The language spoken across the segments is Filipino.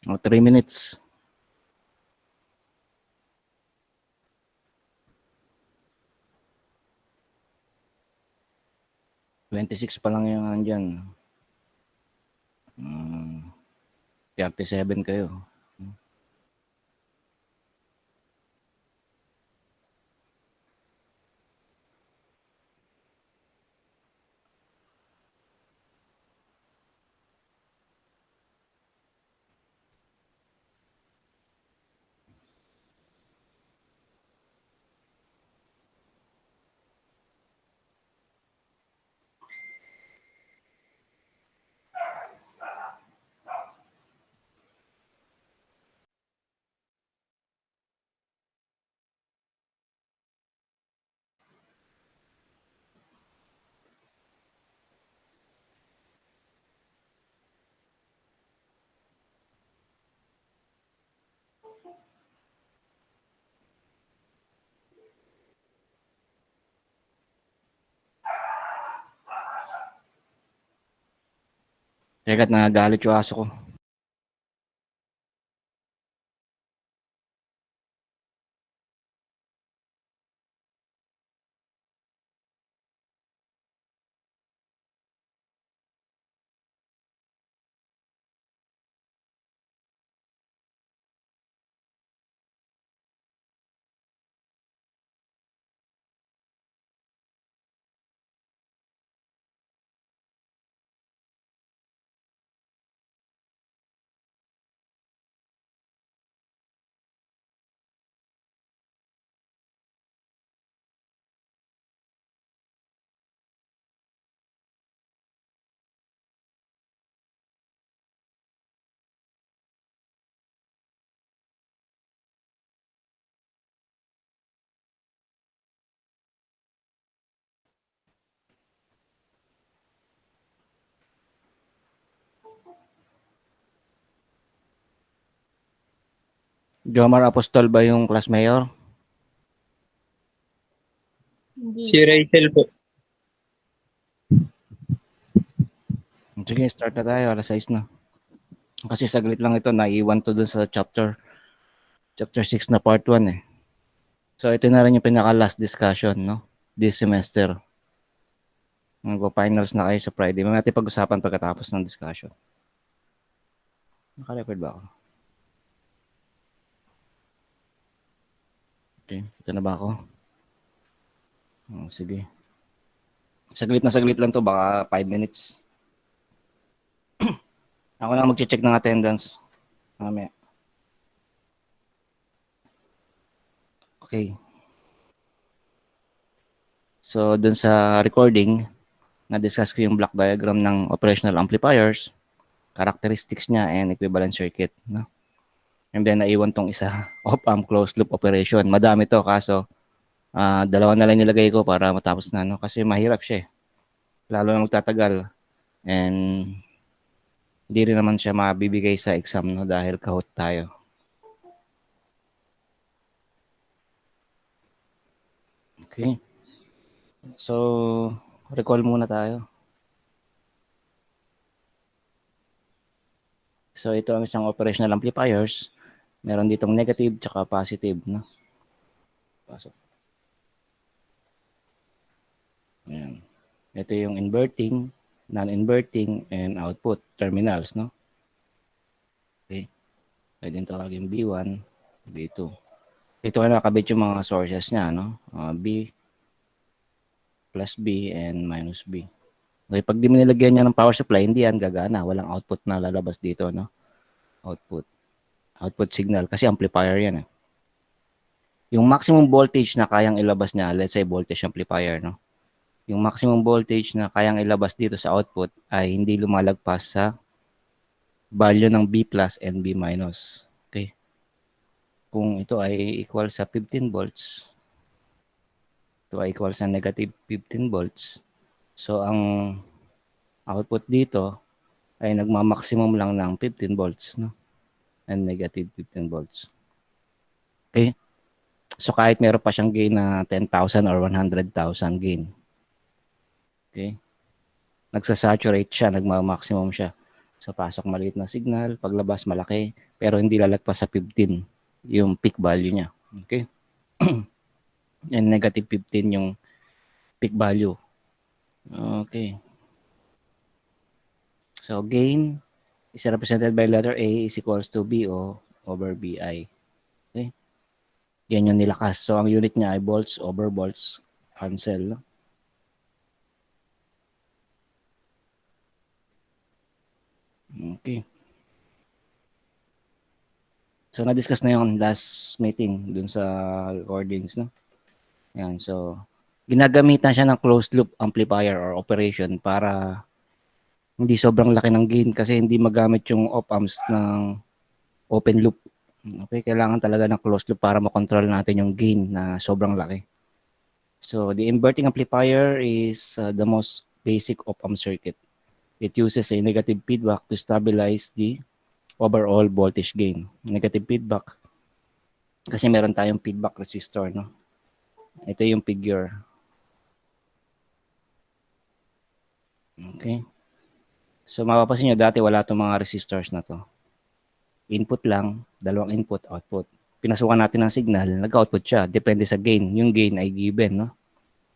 O, 3 minutes. $26 pa lang yung andyan. 37 kayo. Teka, nagagalit yung aso ko. Jomar Apostol ba yung class mayor? Hindi. Si Rachel po. Sige, start na tayo. Alas 6 na. Kasi saglit lang ito. Naiwan to dun sa chapter 6 na part 1 eh. So, ito na rin yung pinaka-last discussion, no? This semester. Magpa-finals na kayo sa Friday. May natin pag-usapan pagkatapos ng discussion. Naka-record ba ako? Okay, kita na ba ako? Oh, sige. Saglit lang to, baka 5 minutes. Ako na mag-check ng attendance. Mamaya. Okay. So, dun sa recording, na-discuss ko yung block diagram ng operational amplifiers, characteristics niya, and equivalent circuit. No? And then, naiwan tong isa, op-amp closed loop operation. Madami to, kaso dalawa na lang nilagay ko para matapos na. No? Kasi mahirap siya eh. Lalo na magtatagal. And hindi rin naman siya mabibigay sa exam no? Dahil kahot tayo. Okay. So, recall muna tayo. So, ito ang isang operational amplifiers. Meron ditong negative tsaka positive. No? Pasok. Ayan. Ito yung inverting, non-inverting, and output terminals. No? Okay. Pwede tawagin B1, B2. Ito ay nakabit yung mga sources niya. No? B plus B and minus B. Okay, pag di mo nilagyan niya ng power supply, hindi yan gagana. Walang output na lalabas dito, no? Output signal kasi amplifier yan. Yung maximum voltage na kayang ilabas niya, let's say voltage amplifier, no? Yung maximum voltage na kayang ilabas dito sa output ay hindi lumalagpas sa value ng B plus and B minus. Okay? Kung ito ay equal sa 15 volts, ito ay equal sa negative 15 volts. So, ang output dito ay nagma-maximum lang ng 15 volts, no? And negative 15 volts. Okay? So, kahit meron pa siyang gain na 10,000 or 100,000 gain. Okay? Nagsasaturate siya, nagma-maximum siya. So, pasok maliit na signal, paglabas malaki, pero hindi lalagpas sa 15 yung peak value niya. Okay? And negative 15 yung peak value. Okay. So gain is represented by letter A is equals to BO over BI. Okay? Yan yung nilakas. So ang unit niya ay volts over volts. Cancel. Okay. So na-discuss na yung last meeting dun sa recordings, no? Yan. So ginagamitan siya ng closed loop amplifier or operation para hindi sobrang laki ng gain kasi hindi magamit yung op-amps ng open loop. Okay, kailangan talaga ng closed loop para makontrol natin yung gain na sobrang laki. So the inverting amplifier is the most basic op-amp circuit. It uses a negative feedback to stabilize the overall voltage gain. Negative feedback kasi meron tayong feedback resistor, no? Ito yung figure. Okay. So mapapansin nyo, dati wala itong mga resistors na to. Input lang, dalawang input, output. Pinasukan natin ng signal, nag-output siya. Depende sa gain. Yung gain ay given, no?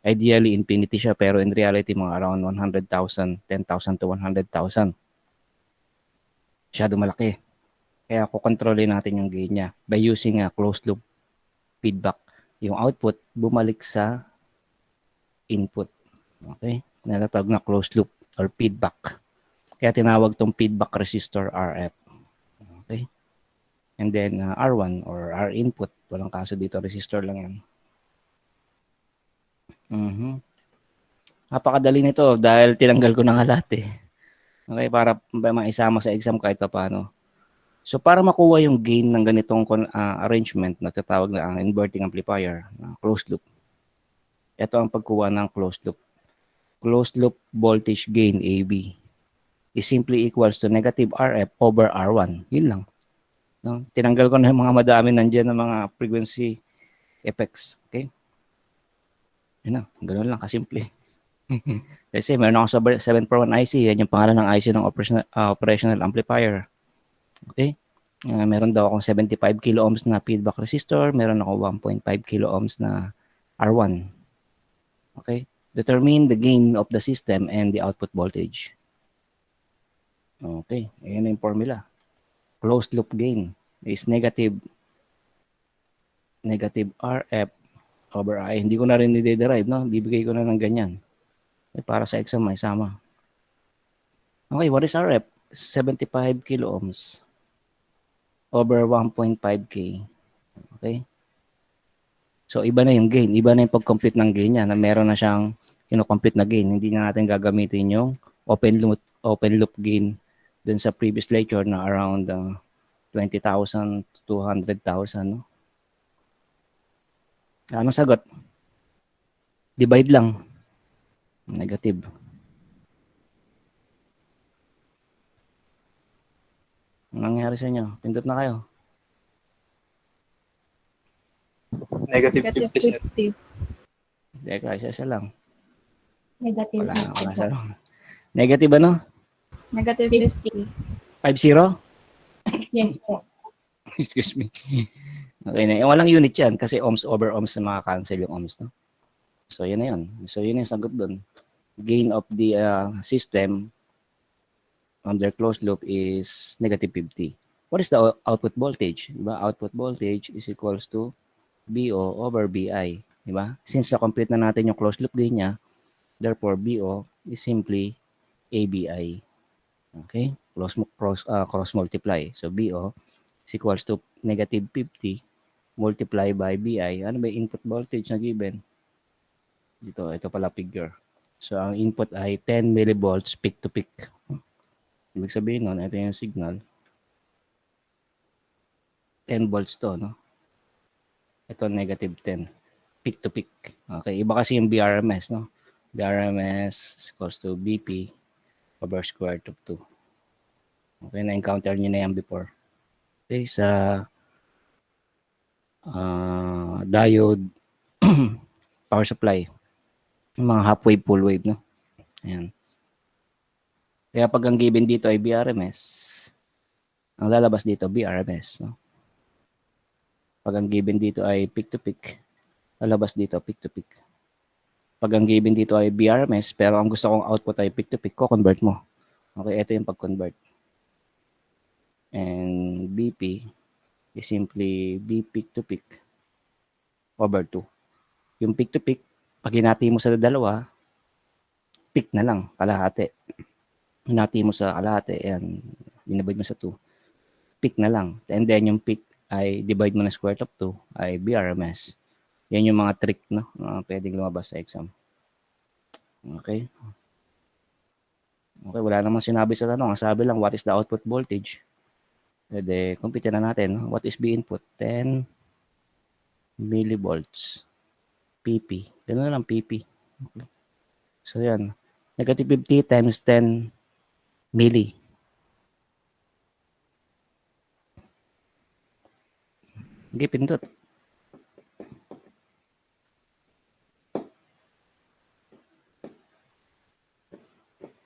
Ideally, infinity siya, pero in reality, mga around 100,000, 10,000 to 100,000. Masyado malaki. Kaya kukontrolin natin yung gain niya by using a closed loop feedback. Yung output, bumalik sa input. Okay? Natatawag na closed loop or feedback. Kaya tinawag tong feedback resistor RF. Okay? And then R1 or R input. Walang kaso dito, resistor lang yan. Napakadali nito dahil tinanggal ko na nga lahat eh. Okay, para maisama sa exam kahit pa paano. So para makuha yung gain ng ganitong arrangement na tatawag na ang inverting amplifier, closed loop. Ito ang pagkuha ng closed loop. Closed loop voltage gain AB is simply equals to negative RF over R1. Yun lang. No? Tinanggal ko na yung mga madami nandiyan ng mga frequency effects. Okay? Yun na. Ganun lang kasimple. Kasi meron ako sa 741 IC. Yan yung pangalan ng IC ng operational amplifier. Okay? Meron daw akong 75 kilo ohms na feedback resistor. Meron ako 1.5 kilo ohms na R1. Okay? Determine the gain of the system and the output voltage. Okay. Ayan yung formula. Closed loop gain is negative RF over I. Hindi ko na rin i-derive, no? Bibigay ko na ng ganyan. Para sa exam, may sama. Okay, what is RF? 75 kilo ohms over 1.5K. Okay? So, iba na yung gain. Iba na yung pag-complete ng gain niya na meron na siyang kino-complete na gain. Hindi na natin gagamitin yung open loop gain dun sa previous lecture na around 20,000 to 200,000. No? Anong sagot? Divide lang. Negative. Anong nangyari sa inyo? Pindot na kayo. Negative 50. Teka, isa lang. Negative Wala sa negative ano? Negative 50. 50? Yes po. Excuse me. Okay na. Walang unit yan kasi ohms over ohms na maka-cancel yung ohms. No? So, yun na yun. So, yun yung sagot dun. Gain of the system under closed loop is negative 50. What is the output voltage? Diba? Output voltage is equals to BO over BI. Diba? Since na-complete na natin yung closed loop gain niya, therefore, BO is simply ABI. Okay? Cross multiply. So, BO is equals to negative 50 multiply by BI. Ano ba yung input voltage na given? Ito pala figure. So, ang input ay 10 millivolts peak to peak. Ibig sabihin nun, ito yung signal. 10 volts to, no? Ito negative 10. Peak to peak. Okay, iba kasi yung BRMS, no? BRMS is equals to BP over square root of 2. Okay, na-encounter nyo na yan before. Okay, sa diode power supply. Yung mga half wave, full wave, no? Ayan. Kaya pag ang given dito ay BRMS, Ang lalabas dito, BRMS. No? Pag ang given dito ay peak to peak, lalabas dito, peak to peak. Pag ang given dito ay BRMS, pero ang gusto kong output ay peak to peak, ko-convert mo. Okay, ito yung pag-convert. And BP is simply B peak to peak over 2. Yung peak to peak, pag hinati mo sa dalawa, peak na lang, kalahati. Hinati mo sa kalahati, ayan, dinivide mo sa 2. Peak na lang. And then yung peak ay divide mo na square root of 2 ay BRMS. Yan yung mga trick, no? Pwedeng lumabas sa exam. Okay? Okay, wala namang sinabi sa tanong. Ang sabi lang, what is the output voltage? Pwede, compute na natin. What is B input? 10 millivolts. PP. Ganun na lang, PP. Okay. So, yan. Negative 50 times 10 milli. Sige, pindot.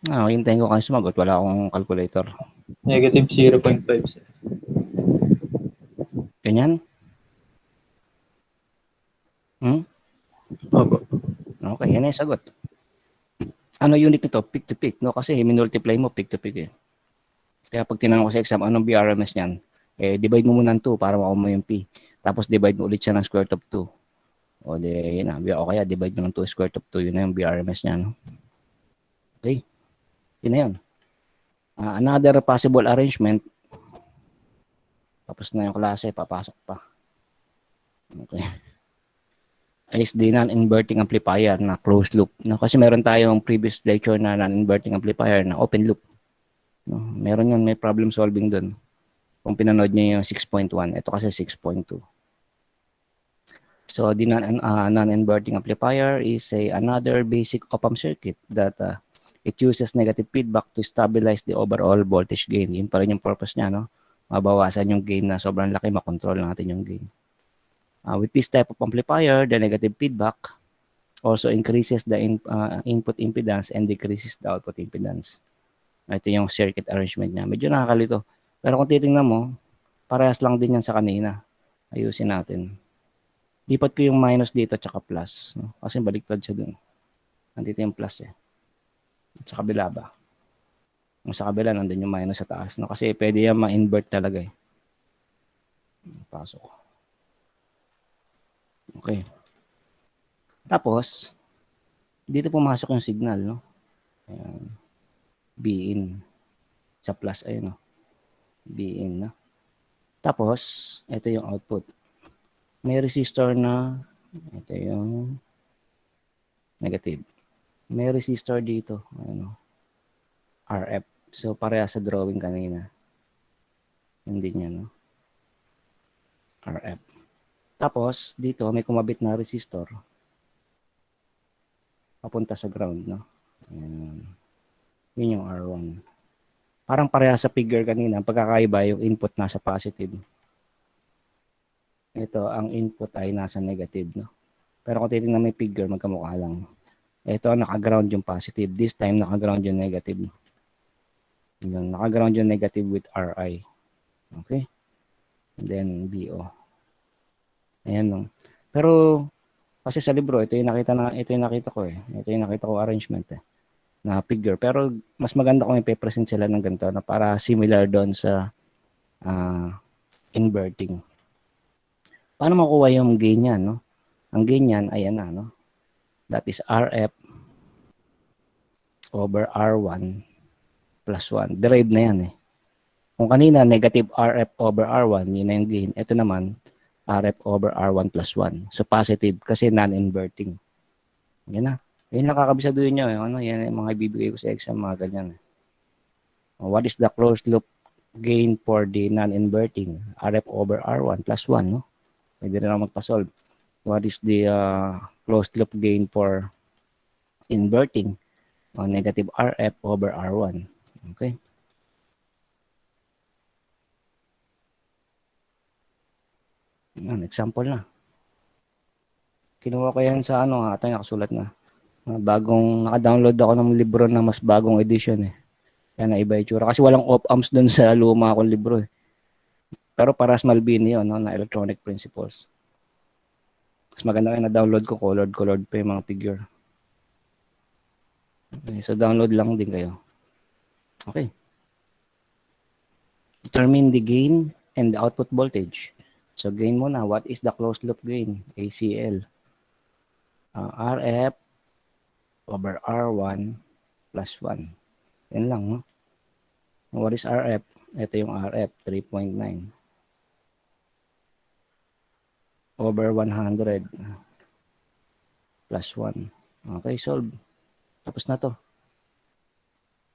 Hintayin ko kayo sumagot. Wala akong calculator. Negative 0.5, sir. Ganyan? Opo. Okay, yan na yung sagot. Ano unit nito? Peak to peak. No? Kasi minultiply mo peak to peak eh. Kaya pag tinanong ko sa exam, anong BRMS niyan? Divide mo muna ng 2 para makuha mo yung P. Tapos divide mo ulit siya ng square root of 2. O yun na. O kaya divide mo ng 2 square root of 2. Yun na yung BRMS niya. No? Okay. Yun na yan. Another possible arrangement. Tapos na yung klase. Papasok pa. Okay. Is the non-inverting amplifier na closed loop. No? Kasi meron tayong previous lecture na non-inverting amplifier na open loop. No? Meron yun. May problem solving dun. Kung pinanood niyo yung 6.1. Ito kasi 6.2. So, the non-inverting amplifier is another basic op-amp circuit that it uses negative feedback to stabilize the overall voltage gain. Yun pa rin yung purpose niya, no? Mabawasan yung gain na sobrang laki, makontrol natin yung gain. With this type of amplifier, the negative feedback also increases the input impedance and decreases the output impedance. Ito yung circuit arrangement niya. Medyo nakakalito. Pero kung titingnan mo, parehas lang din yan sa kanina. Ayusin natin. Lipat ko yung minus dito at saka plus. No? Kasi baliktad siya dun. Nandito yung plus eh. At sa kabila ba? Yung sa kabila, nandun yung minus sa taas. No? Kasi pwede yan ma-invert talaga eh. Pasok. Okay. Tapos, dito pumasok yung signal. No? Ayan. B in. Sa plus ayun. No? B in. No? Tapos, ito yung output. May resistor na, ito yung negative. May resistor dito, RF. So, pareha sa drawing kanina. Hindi niya, no? RF. Tapos, dito, may kumabit na resistor. Papunta sa ground, no? Ayan. Yun yung R1. Parang pareha sa figure kanina. Pagkakaiba, yung input nasa positive. Ito, ang input ay nasa negative, no? Pero kung titignan may figure, magkamukha lang. Ito, naka-ground yung positive. This time, naka-ground yung negative. Yung naka-ground yung negative with RI. Okay? And then, BO. Ayan, no? Pero, kasi sa libro, ito yung nakita ko eh. Ito yung nakita ko arrangement eh. Na figure. Pero, mas maganda kung ipe-present sila ng ganito na para similar doon sa inverting. Paano makuha yung gain niyan, no? Ang gain niyan ay no? That is RF over R1 plus 1. Derived na yan eh. Kung kanina, negative RF over R1, yun na yung gain. Ito naman, RF over R1 plus 1. So, positive kasi non-inverting. Yan na. Yan nakakabisado yun nyo. Yan yung mga ibibigay ko sa exam, mga ganyan. What is the closed loop gain for the non-inverting? RF over R1 plus 1, no? Pwede rin ako magpa-solve. What is the closed loop gain for inverting? Negative RF over R1. Okay? Yan, example na. Kinuha ko yan sa atay nakasulat na. Bagong, naka-download ako ng libro na mas bagong edition eh. Kaya na iba itsura. Kasi walang op-amps dun sa luma akong libro eh. Pero parehas Malbini yun, no, na electronic principles. Mas maganda kayo na-download ko, colored pa yung mga figure. Okay, so download lang din kayo. Okay. Determine the gain and the output voltage. So gain muna, what is the closed loop gain? ACL. RF over R1 plus 1. Yan lang, no? What is RF? Ito yung RF, 3.9. Over 100 plus 1. Okay, solve. Tapos na to.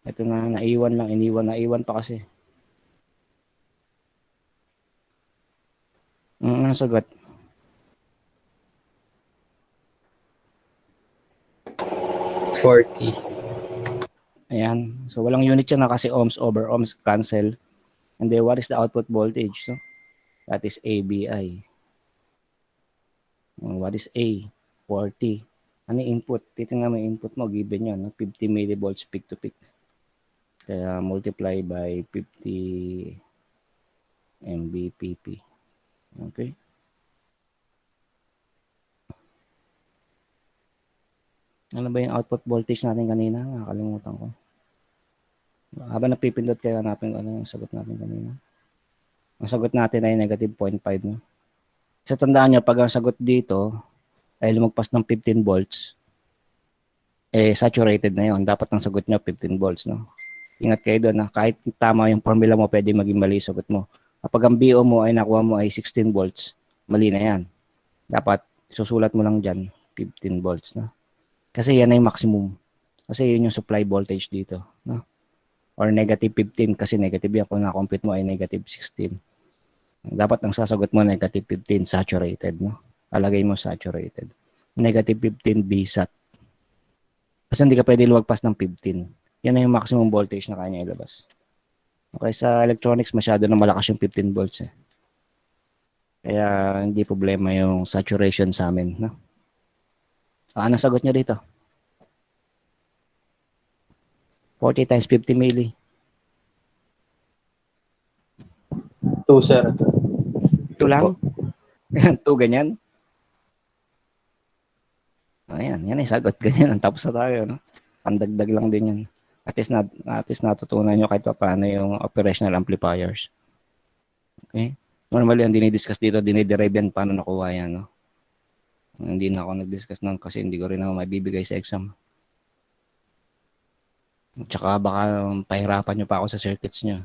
Ito na, naiwan lang. Naiwan pa kasi. Ano sagot? 40. Ayan. So, walang unit yan na kasi ohms over ohms cancel. And then, what is the output voltage? So, that is ABI. What is A? 40. Ano yung input? Titingnan mo yung input mo. Given yan. No? 50 millivolts peak to peak. Kaya multiply by 50 MVPP. Okay? Ano ba yung output voltage natin kanina? Nakakalimutan ko. Habang napipindot kayo, hanapin ko ano yung sagot natin kanina. Ang sagot natin ay negative 0.5. No? So, tandaan nyo, pag ang sagot dito ay lumagpas ng 15 volts, saturated na yon. Dapat ang sagot nyo 15 volts. No? Ingat kayo doon. Kahit tama yung formula mo, pwede maging mali yung sagot mo. Kapag ang BO mo ay nakuha mo ay 16 volts, mali na yan. Dapat susulat mo lang dyan 15 volts. No? Kasi yan ay maximum. Kasi yun yung supply voltage dito. No? Or negative 15 kasi negative yan. Kung na-compute mo ay negative 16. Dapat ang sasagot mo negative 15 saturated. No? Alagay mo saturated. Negative 15 BSAT. Kasi hindi ka pwede lumagpas ng 15. Yan na yung maximum voltage na kaya niya ilabas. Okay, sa electronics masyado na malakas yung 15 volts. Kaya hindi problema yung saturation sa amin. No? Anong sagot niya dito? 40 times 50 milli. 2, sir. 2 lang? 2 ganyan? Ayan, yan ay sagot. Ganyan. Tapos na tayo. No? Pandagdag lang din yan. At least natutunan nyo kahit pa paano yung operational amplifiers. Okay? Normally, ang dinidiscuss dito, diniderive yan paano nakuha yan. No? Hindi na ako nag-discuss nun kasi hindi ko rin ako mabibigay sa exam. Tsaka baka pahirapan nyo pa ako sa circuits nyo.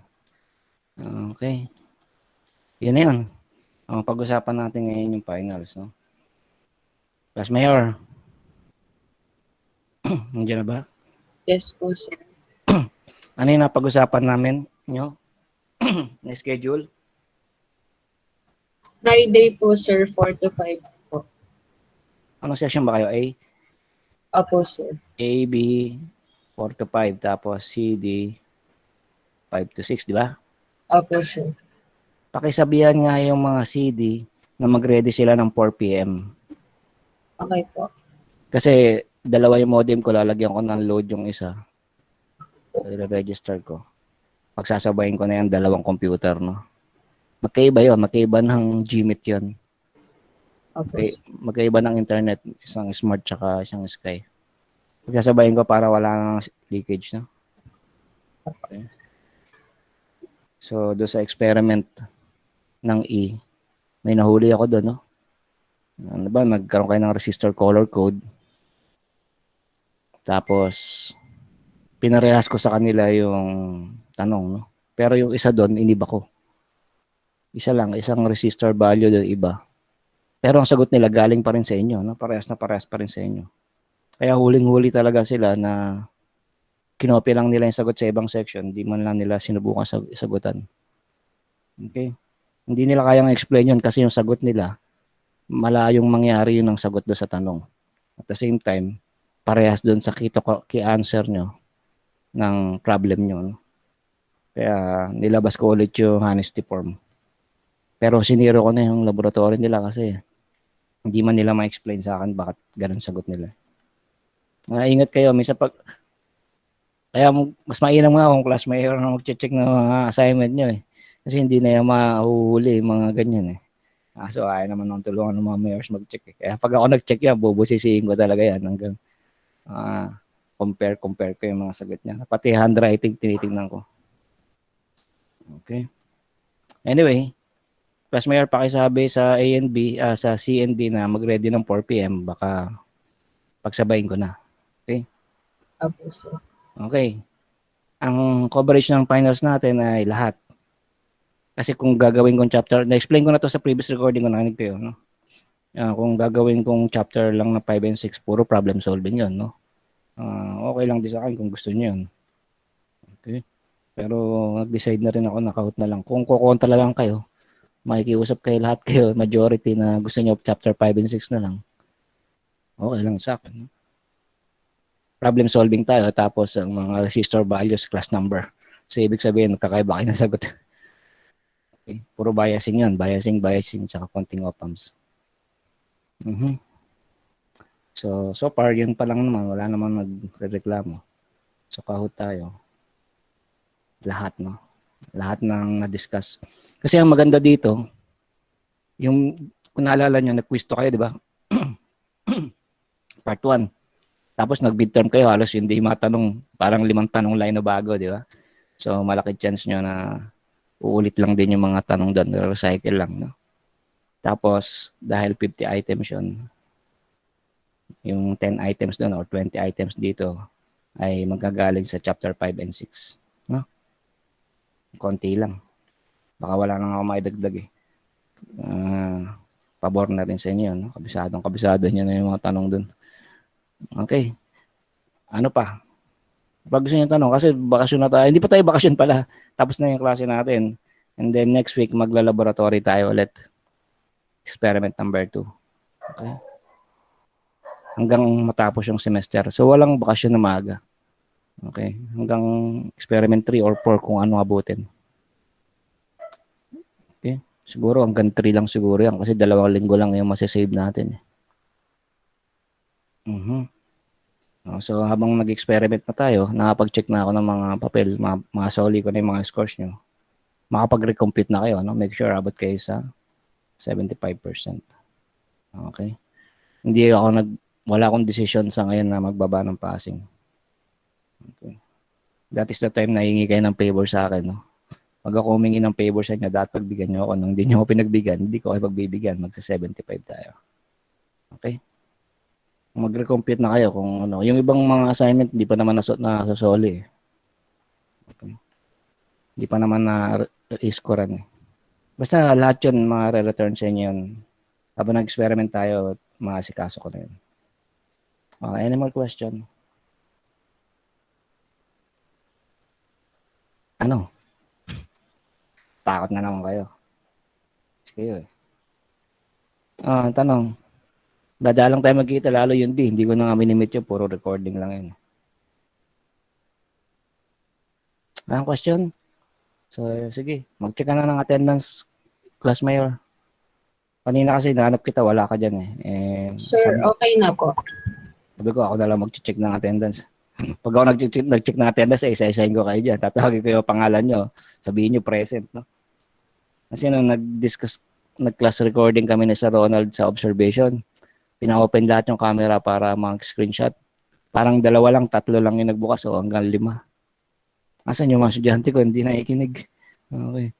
Okay. Yun na yun. Ang pag-usapan natin ngayon yung finals. No? Class Mayor. Nandiyan na ba? Yes po, sir. Ano yung napag-usapan namin nyo? Na schedule? Friday po, sir, 4 to 5 po. Anong session ba kayo? Opo, sir. A, B, 4 to 5, tapos C, D, 5 to 6, di ba? Opo, sir. Pakisabihan nga yung mga CD na mag-ready sila ng 4 p.m. Okay po. Kasi dalawa yung modem ko, lalagyan ko ng load yung isa. I-register ko. Pagsasabayin ko na yan, dalawang computer, no? Magkaiba yun. Magkaiba ng Gmeet yun. Opo, Okay. sir. Magkaiba ng internet. Isang smart tsaka isang Sky. Pagsasabayin ko para wala nang leakage, no? Okay. So, doon sa experiment ng E, may nahuli ako doon, no? Ano ba, nagkaroon kayo ng resistor color code. Tapos, pinarehas ko sa kanila yung tanong, no? Pero yung isa doon, iniba ko. Isa lang, isang resistor value doon iba. Pero ang sagot nila galing pa rin sa inyo, no? Parehas pa rin sa inyo. Kaya huling-huli talaga sila na kinopya lang nila yung sagot sa ibang section, di man lang nila sinubukan sagutan. Okay? Hindi nila kayang explain yun kasi yung sagot nila, malayong mangyari yun ang sagot doon sa tanong. At the same time, parehas doon sa answer nyo ng problem nyo. No? Kaya nilabas ko ulit yung honesty form. Pero siniro ko na yung laboratory nila kasi hindi man nila ma-explain sa akin bakit ganun sagot nila. Ingat kayo, minsan kaya mas mainam nga kung class mayor na mag-check ng mga assignment nyo eh. Kasi hindi na yan mahuhuli yung mga ganyan eh. So, ayaw naman ng tulungan ng mga mayors mag-check eh. Kaya pag ako nag-check yan, bubusisiin ko talaga yan hanggang compare ko yung mga sagot niya. Pati handwriting, tinitingnan ko. Okay. Anyway, Class Mayor, pakisabi sa A and B, sa C and D na mag-ready ng 4 p.m. Baka pagsabayin ko na. Opo, sir. Okay. Ang coverage ng finals natin ay lahat. Kasi kung gagawin kong chapter, na-explain ko na to sa previous recording ko, nakinig kayo, no? Kung gagawin kong chapter lang na 5 and 6, puro problem solving yun, no? Okay lang din sa akin kung gusto niyo yun. Okay? Pero nag-decide na rin ako, nakaut na lang. Kung kukontra lang kayo, makikiusap kayo lahat kayo, majority na gusto niyo chapter 5 and 6 na lang. Okay lang sa akin, no? Problem solving tayo, tapos ang mga resistor values, class number. So, ibig sabihin, magkakaiba kayo ng sagot. Okay? Puro biasing yun. Biasing, tsaka konting op-amps. So far, yun pa lang naman. Wala naman nagre-reklamo. So, kahit tayo. Lahat, no? Lahat ng na-discuss. Kasi ang maganda dito, yung, kung naalala nyo, nag-quiz to kayo, di ba? Part 1. Tapos nag-midterm kayo, halos hindi matanong, parang 5 tanong line na bago, di ba? So, malaki chance nyo na uulit lang din yung mga tanong doon, recycle lang, no? Tapos, dahil 50 items yun, yung 10 items doon or 20 items dito ay magagaling sa chapter 5 and 6, no? Konti lang. Baka wala nang ako maidagdag eh. Pabor na rin sa inyo, no? Kabisado nyo na yung mga tanong doon. Okay. Ano pa? Pag gusto nyo tanong, kasi bakasyon na tayo. Hindi pa tayo bakasyon pala. Tapos na yung klase natin. And then next week, magla-laboratory tayo ulit. Experiment number 2. Okay? Hanggang matapos yung semester. So, walang bakasyon na maaga. Okay? Hanggang experiment 3 or 4 kung ano abutin. Okay? Siguro hanggang 3 lang siguro yan. Kasi 2 linggo lang yung masasave natin. So, habang nag-experiment na tayo, nakapag-check na ako ng mga papel, mga soli ko na yung mga scores nyo. Makapag-recompute na kayo, no? Make sure abot kayo sa 75%. Okay? Wala akong decision sa ngayon na magbaba ng passing. Okay. That is the time na hingi kayo ng favor sa akin, no? Pag ako humingi ng favor sa inyo, dapat pagbigyan nyo ako. Nung hindi nyo ako pinagbigyan, hindi ko kayo pagbibigyan. Magsa-75 tayo. Okay? Mag-recompute na kayo kung ano. Yung ibang mga assignment, hindi pa naman nasosoli. Okay. Hindi pa naman na-scorean eh. Basta lahat yun, mga re-return sa inyo yun. Habang nag-experiment tayo, makasikaso ko na yun. Any more question? Ano? Takot na naman kayo. Sige eh. Tanong. Dadalang tayo magkita, lalo yun di. Hindi ko na nga minimit yun, puro recording lang yun. Anong question? So, sige. Mag-check ka na ng attendance, Class Mayor. Kanina kasi nahanap kita, wala ka dyan eh. Sir, okay na po. Sabi ko, ako na lang mag-check ng attendance. Pag ako nag-check ng attendance, isa-isahin ko kayo dyan. Tatawagin ko yung pangalan nyo. Sabihin nyo present, no? Kasi nung nag-class recording kami ni Sir Ronald sa observation, pina-open lahat yung camera para mag-screenshot. Parang 2 lang, 3 lang yung nagbukas o hanggang 5. Asan yung mga estudyante ko? Hindi nakikinig. Okay.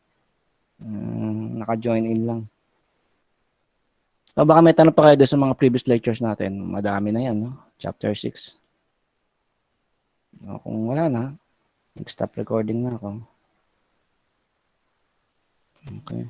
Naka-join in lang. So, baka may tanong pa kayo doon sa mga previous lectures natin. Madami na yan, no? Chapter 6. Kung wala na, nag-stop recording na ako. Okay.